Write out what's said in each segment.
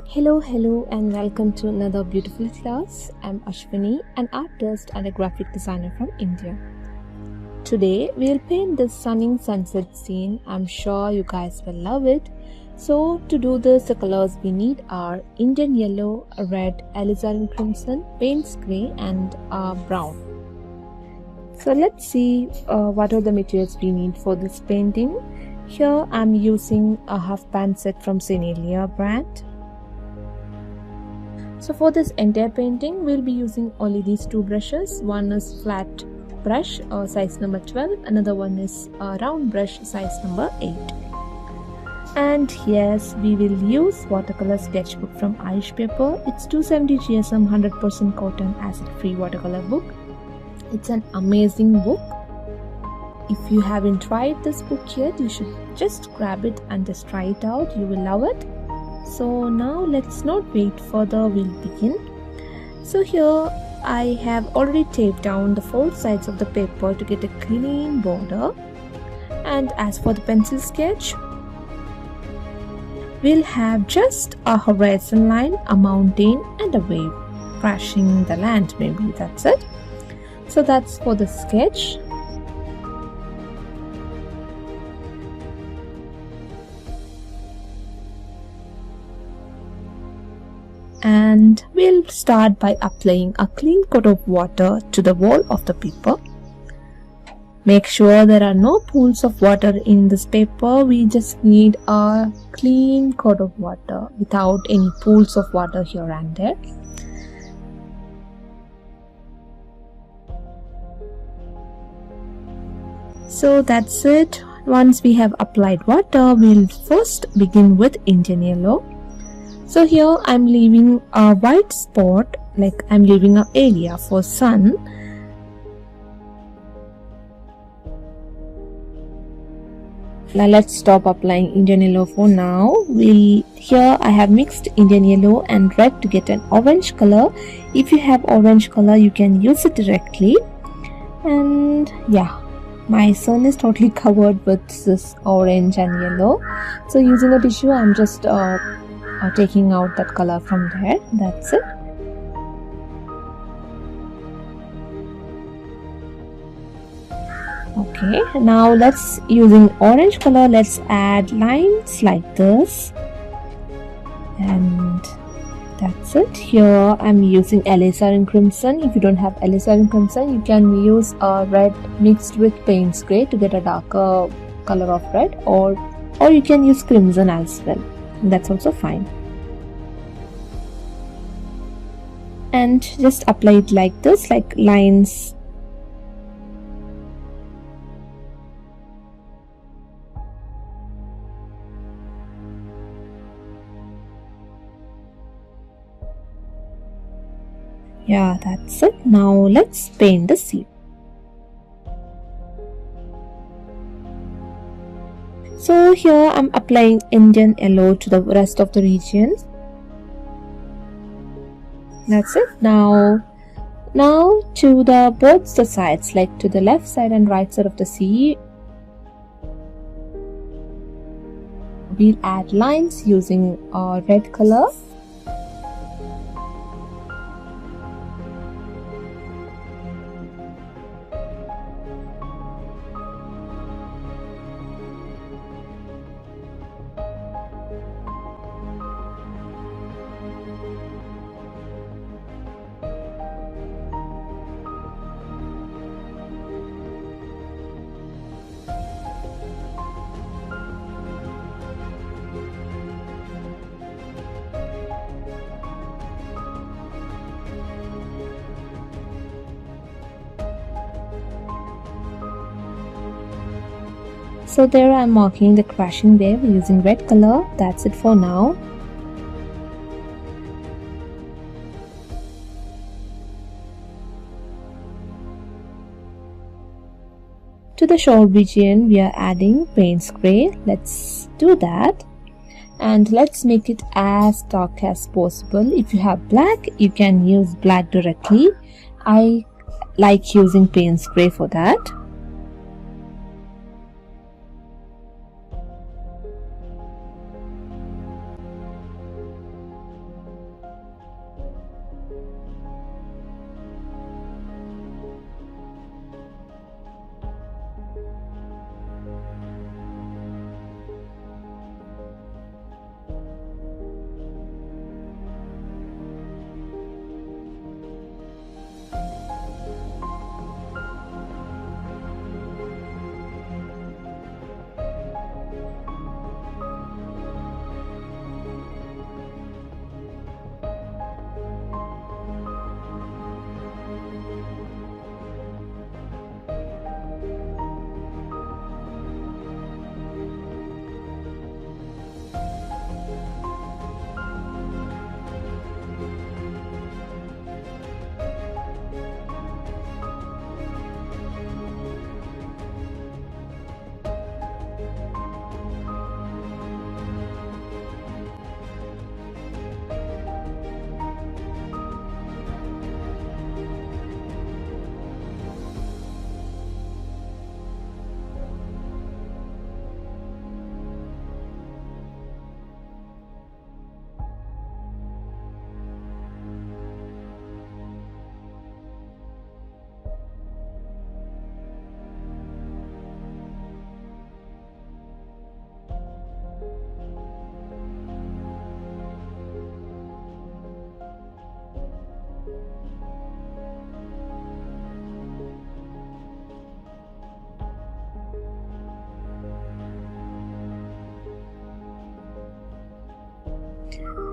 Hello, and welcome to another beautiful class. I'm Ashwini, an artist and a graphic designer from India. Today, we'll paint this stunning sunset scene. I'm sure you guys will love it. So, to do this, the colors we need are Indian yellow, red, alizarin crimson, Payne's grey, and brown. So, let's see what are the materials we need for this painting. Here, I'm using a half pan set from Sienna brand. So for this entire painting, we'll be using only these two brushes. One is flat brush, size number 12. Another one is round brush, size number 8. And yes, we will use watercolor sketchbook from Irish Paper. It's 270 GSM 100% cotton acid-free watercolor book. It's an amazing book. If you haven't tried this book yet, you should just grab it and just try it out. You will love it. So now let's not wait further, we'll begin. So here I have already taped down the four sides of the paper to get a clean border. And as for the pencil sketch, we'll have just a horizon line, a mountain and a wave crashing the land, maybe that's it. So that's for the sketch. And we'll start by applying a clean coat of water to the wall of the paper. Make sure there are no pools of water in this paper. We just need a clean coat of water without any pools of water here and there. So that's it. Once we have applied water, we'll first begin with Indian yellow. So here I'm leaving a white spot, like I'm leaving an area for sun. Now let's stop applying Indian yellow for now. Here I have mixed Indian yellow and red to get an orange color. If you have orange color, you can use it directly. And yeah, my sun is totally covered with this orange and yellow. So using a tissue, I'm just taking out that color from there. That's it. Okay, now using orange color, let's add lines like this. And that's it. Here I'm using alizarin crimson. If you don't have alizarin crimson, you can use red mixed with Payne's grey to get a darker color of red, or you can use crimson as well. That's also fine. And just apply it like this, like lines. Yeah, that's it. Now let's paint the scene. So here I'm applying Indian yellow to the rest of the region. That's it. Now to both the sides, like to the left side and right side of the sea, we'll add lines using red color. So there I'm marking the crashing wave using red color. That's it for now. To the shore region, we are adding Payne's grey. Let's do that. And let's make it as dark as possible. If you have black, you can use black directly. I like using Payne's grey for that.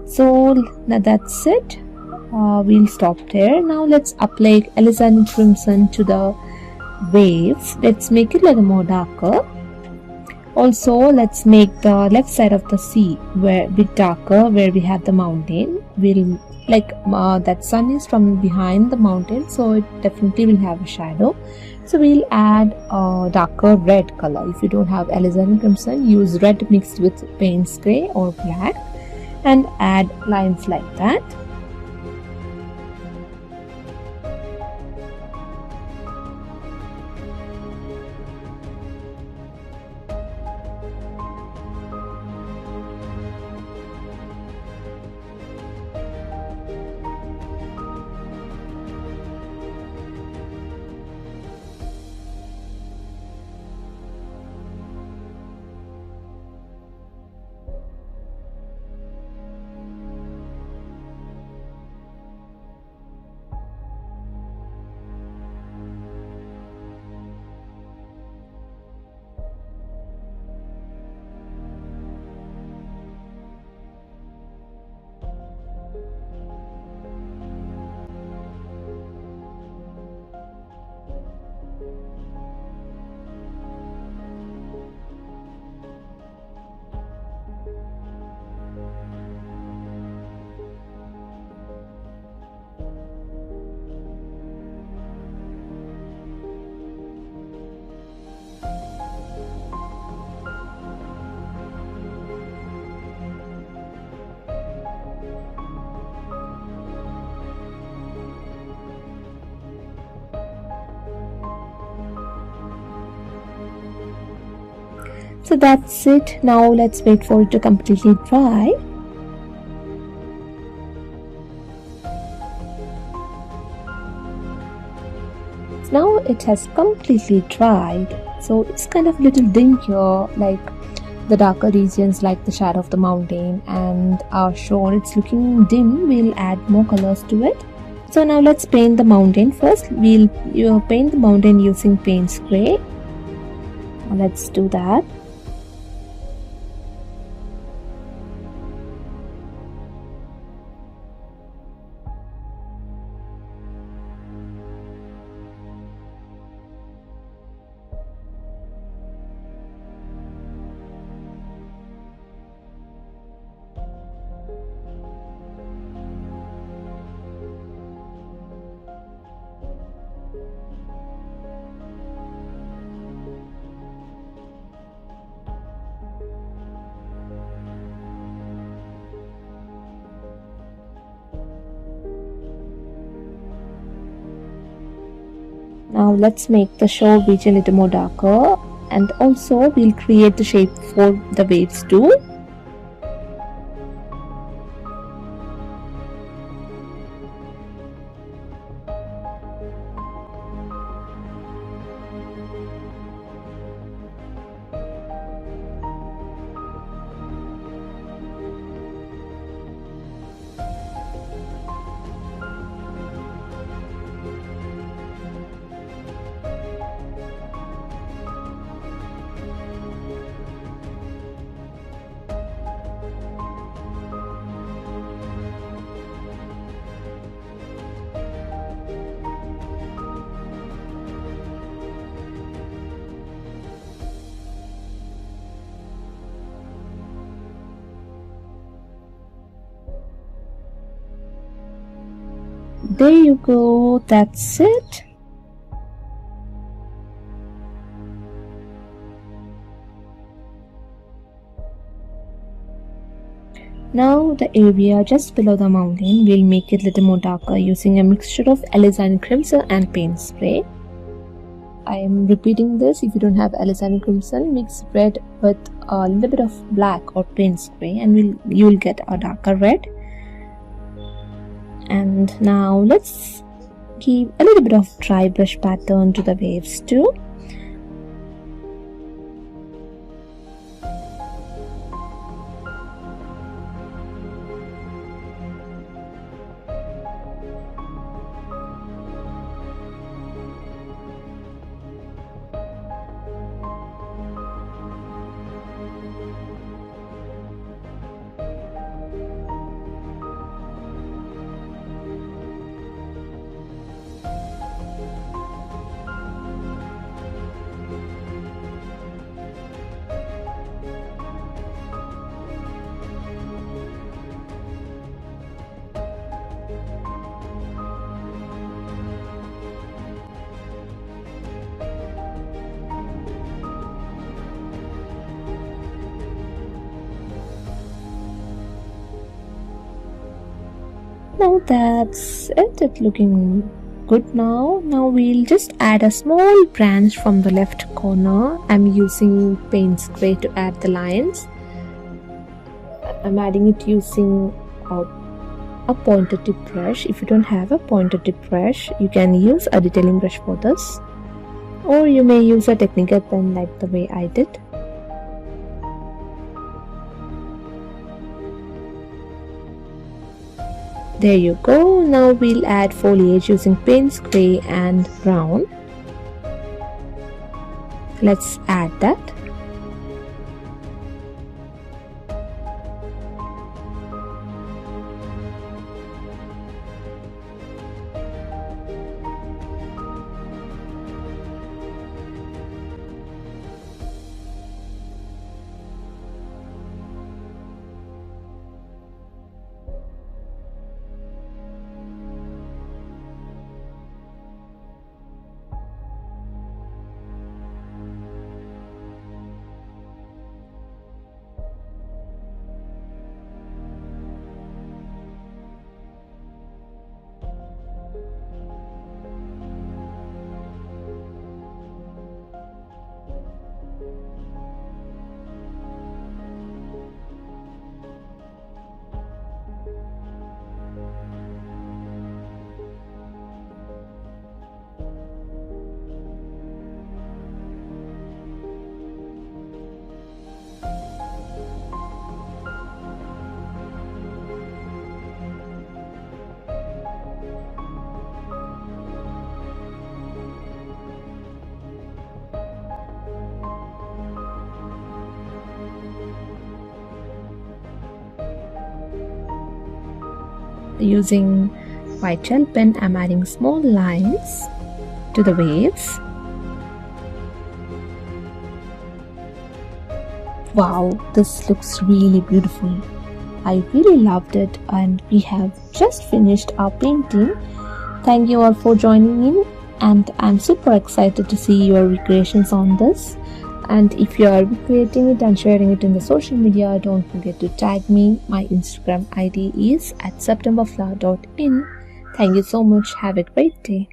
So now that's it. We'll stop there. Now let's apply alizarin crimson to the waves. Let's make it a little more darker. Also, let's make the left side of the sea where a bit darker, where we have the mountain. We'll that sun is from behind the mountain, so it definitely will have a shadow. So we'll add a darker red color. If you don't have alizarin crimson, use red mixed with Payne's gray or black and add lines like that. So that's it. Now let's wait for it to completely dry. Now it has completely dried, so it's kind of little dim here, like the darker regions like the shadow of the mountain and our shore. It's looking dim. We'll add more colors to it. So now let's paint the mountain first. We'll paint the mountain using Payne's gray. Let's do that. Now let's make the shore region a little more darker, and also we'll create the shape for the waves too. There you go, that's it. Now the area just below the mountain, we'll make it a little more darker using a mixture of alizarin crimson and Payne's spray. I am repeating this. If you don't have alizarin crimson, mix red with a little bit of black or Payne's spray and you'll get a darker red. And now let's give a little bit of dry brush pattern to the waves too. Now that's it. It's looking good now. Now we'll just add a small branch from the left corner. I'm using Payne spray to add the lines. I'm adding it using a pointer tip brush. If you don't have a pointer tip brush, you can use a detailing brush for this, or you may use a technical pen like the way I did. There you go. Now we'll add foliage using Payne gray and brown. Let's add that. Using white gel pen, I'm adding small lines to the waves. Wow, this looks really beautiful. I really loved it, and we have just finished our painting. Thank you all for joining in, and I'm super excited to see your recreations on this. And if you are recreating it and sharing it in the social media, don't forget to tag me. My Instagram ID is @septemberflower.in. Thank you so much. Have a great day.